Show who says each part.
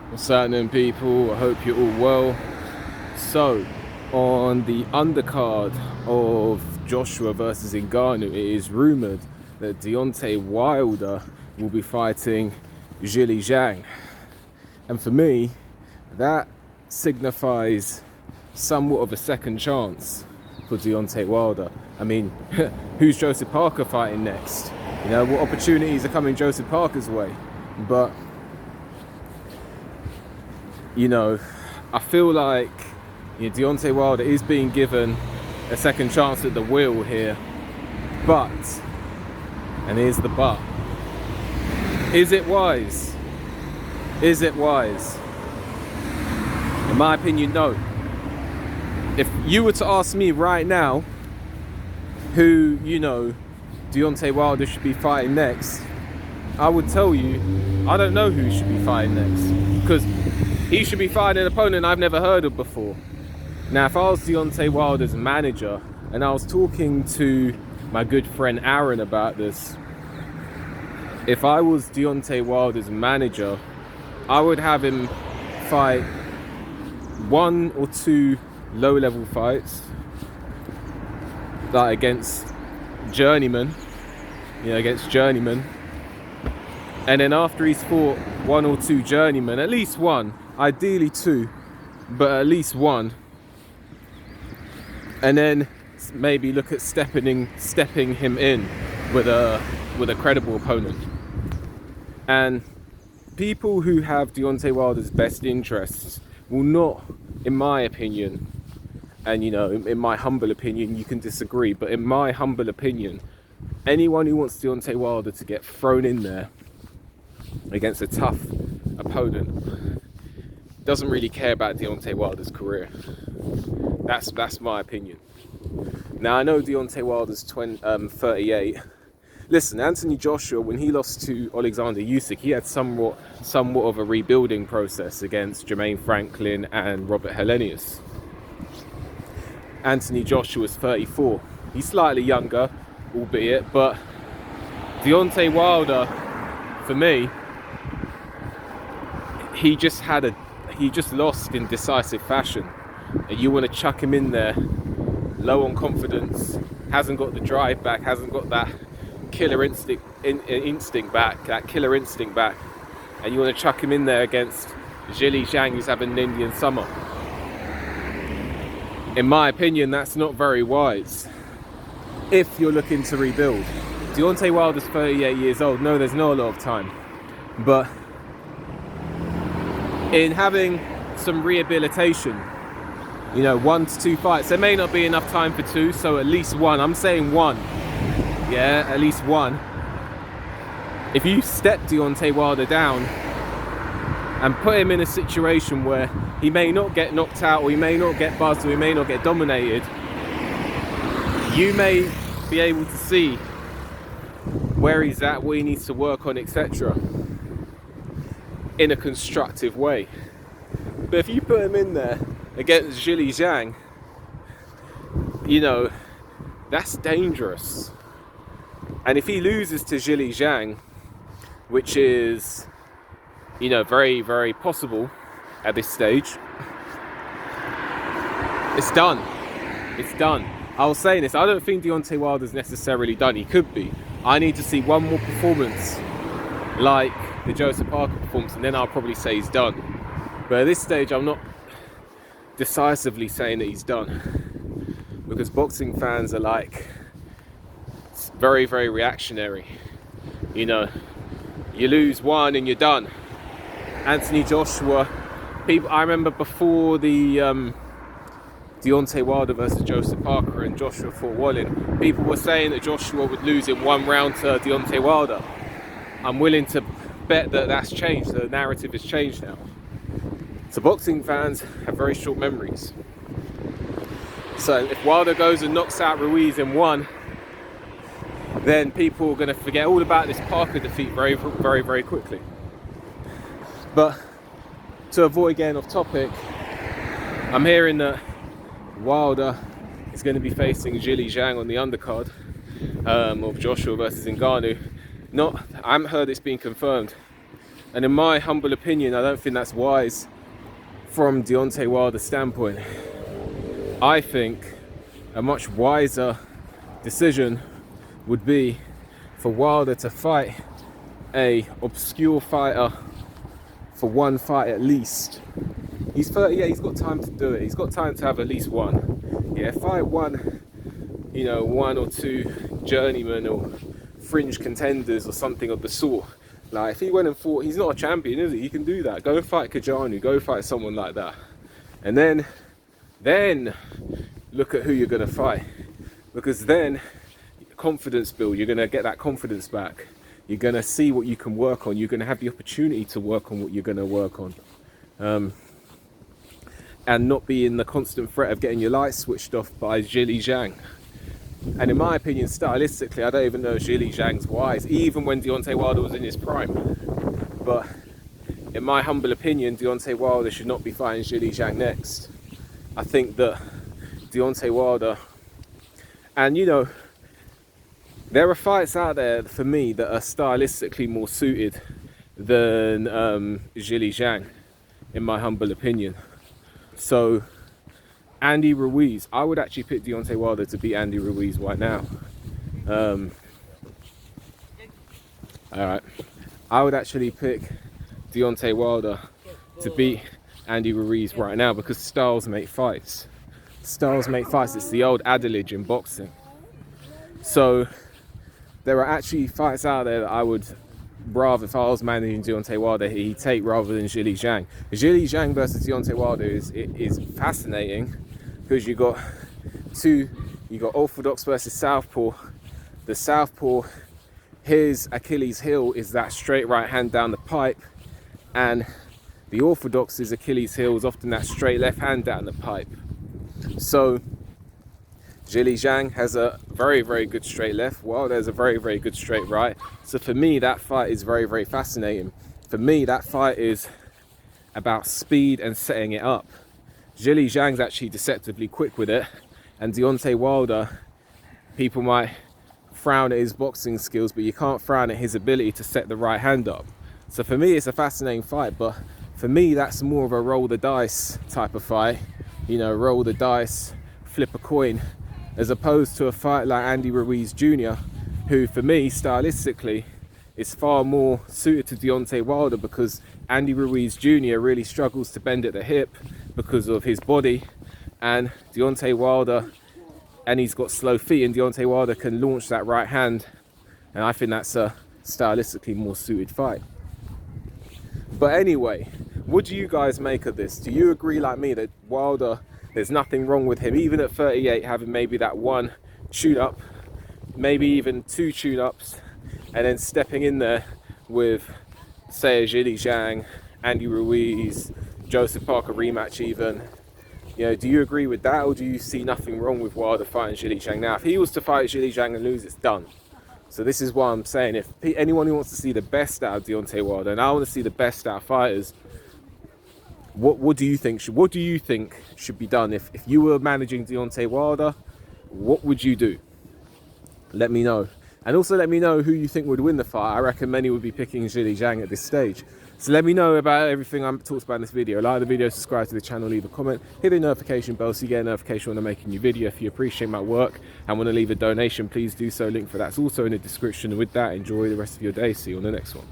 Speaker 1: What's happening, people? I hope you're all well. So, on the undercard of Joshua versus Ngannou, it is rumoured that Deontay Wilder will be fighting Zhang. And for me, that signifies somewhat of a second chance for Deontay Wilder. I mean, who's Joseph Parker fighting next? You know, what opportunities are coming Joseph Parker's way? But you know, I feel like Deontay Wilder is being given a second chance at the wheel here. But, and here's the but, is it wise? Is it wise? In my opinion, no. If you were to ask me right now who, Deontay Wilder should be fighting next, I would tell you, I don't know who he should be fighting next. Because he should be fighting an opponent I've never heard of before. Now, if I was Deontay Wilder's manager and I was talking to my good friend Aaron about this, if I was Deontay Wilder's manager, I would have him fight 1 or 2 low-level fights, like against journeymen, and then after he's fought 1 or 2 journeymen, at least one, ideally 2, but at least one, and then maybe look at stepping him in with a credible opponent. And people who have Deontay Wilder's best interests will not, in my opinion, and in my humble opinion, you can disagree, but in my humble opinion, anyone who wants Deontay Wilder to get thrown in there against a tough opponent doesn't really care about Deontay Wilder's career. That's my opinion. Now, I know Deontay Wilder's 38. Listen, Anthony Joshua, when he lost to Alexander Usyk, he had somewhat of a rebuilding process against Jermaine Franklin and Robert Helenius. Anthony Joshua's 34. He's slightly younger, albeit, but Deontay Wilder, for me, he just lost in decisive fashion. You want to chuck him in there, low on confidence, hasn't got the drive back, hasn't got that killer instinct back, and you want to chuck him in there against Zhang, who's having an Indian summer. In my opinion, that's not very wise if you're looking to rebuild. Deontay Wilder's 38 years old. No, there's not a lot of time, but in having some rehabilitation, 1 to 2 fights, there may not be enough time for 2, so at least 1. I'm saying 1. Yeah, at least 1. If you step Deontay Wilder down and put him in a situation where he may not get knocked out, or he may not get buzzed, or he may not get dominated, you may be able to see where he's at, what he needs to work on, etc. in a constructive way. But if you put him in there against Zhang, that's dangerous. And if he loses to Zhang, which is, very, very possible at this stage, it's done. It's done. I was saying this, I don't think Deontay Wilder's necessarily done. He could be. I need to see one more performance like the Joseph Parker performance, and then I'll probably say he's done. But at this stage, I'm not decisively saying that he's done, because boxing fans are like very, very reactionary. You lose one and you're done. Anthony Joshua, I remember before the Deontay Wilder versus Joseph Parker and Joshua fought Wallin, people were saying that Joshua would lose in 1 round to Deontay Wilder. I'm willing to bet that that's changed. The narrative has changed now. So boxing fans have very short memories. So if Wilder goes and knocks out Ruiz in 1, then people are going to forget all about this Parker defeat very, very, very quickly. But to avoid getting off topic, I'm hearing that Wilder is going to be facing Zhang on the undercard of Joshua versus Ngannou. I haven't heard it's been confirmed. And in my humble opinion, I don't think that's wise from Deontay Wilder's standpoint. I think a much wiser decision would be for Wilder to fight a obscure fighter for one fight at least. He's 38, he's got time to do it. He's got time to have at least one. Yeah, fight one, you know, one or two journeymen or fringe contenders or something of the sort. Like, if he went and fought, he's not a champion, is he? He can do that. Go and fight Kajanu, go fight someone like that. And then look at who you're going to fight. Because then, confidence build, you're going to get that confidence back. You're going to see what you can work on. You're going to have the opportunity to work on what you're going to work on. And not be in the constant threat of getting your lights switched off by Zhang. And in my opinion, stylistically, I don't even know if Zhang's wise, even when Deontay Wilder was in his prime. But in my humble opinion, Deontay Wilder should not be fighting Zhang next. I think that Deontay Wilder, and you know, there are fights out there for me that are stylistically more suited than Zhang, in my humble opinion. So, Andy Ruiz, I would actually pick Deontay Wilder to beat Andy Ruiz right now. Alright, I would actually pick Deontay Wilder to beat Andy Ruiz right now because styles make fights. Styles make fights, it's the old adage in boxing. So, there are actually fights out there that I would rather, if I was managing Deontay Wilder, he'd take rather than Zhang. Zhang versus Deontay Wilder is fascinating because you got orthodox versus southpaw. The southpaw, his Achilles heel is that straight right hand down the pipe, and the orthodox's Achilles heel is often that straight left hand down the pipe. So Zhang has a very, very good straight left, while there's a very, very good straight right. So for me, that fight is very, very fascinating. For me, that fight is about speed and setting it up. Zhang's actually deceptively quick with it, and Deontay Wilder, people might frown at his boxing skills, but you can't frown at his ability to set the right hand up. So for me, it's a fascinating fight, but for me, that's more of a roll the dice type of fight. You know, roll the dice, flip a coin, as opposed to a fight like Andy Ruiz Jr., who for me, stylistically, is far more suited to Deontay Wilder because Andy Ruiz Jr. really struggles to bend at the hip because of his body, and Deontay Wilder, and he's got slow feet, and Deontay Wilder can launch that right hand, and I think that's a stylistically more suited fight. But anyway, what do you guys make of this? Do you agree like me that Wilder, there's nothing wrong with him, even at 38, having maybe that one tune-up, maybe even two tune-ups, and then stepping in there with, say, a Zhang, Andy Ruiz, Joseph Parker rematch even? You know, do you agree with that, or do you see nothing wrong with Wilder fighting Zhang? Now, if he was to fight Zhang and lose, it's done. So this is what I'm saying. If anyone who wants to see the best out of Deontay Wilder, and I want to see the best out of fighters, what do you think? What do you think should be done? If you were managing Deontay Wilder, what would you do? Let me know. And also let me know who you think would win the fight. I reckon many would be picking Zhang at this stage. So let me know about everything I talked about in this video. Like the video, subscribe to the channel, leave a comment, hit the notification bell so you get a notification when I make a new video. If you appreciate my work and want to leave a donation, please do so. Link for that's also in the description. And with that, enjoy the rest of your day. See you on the next one.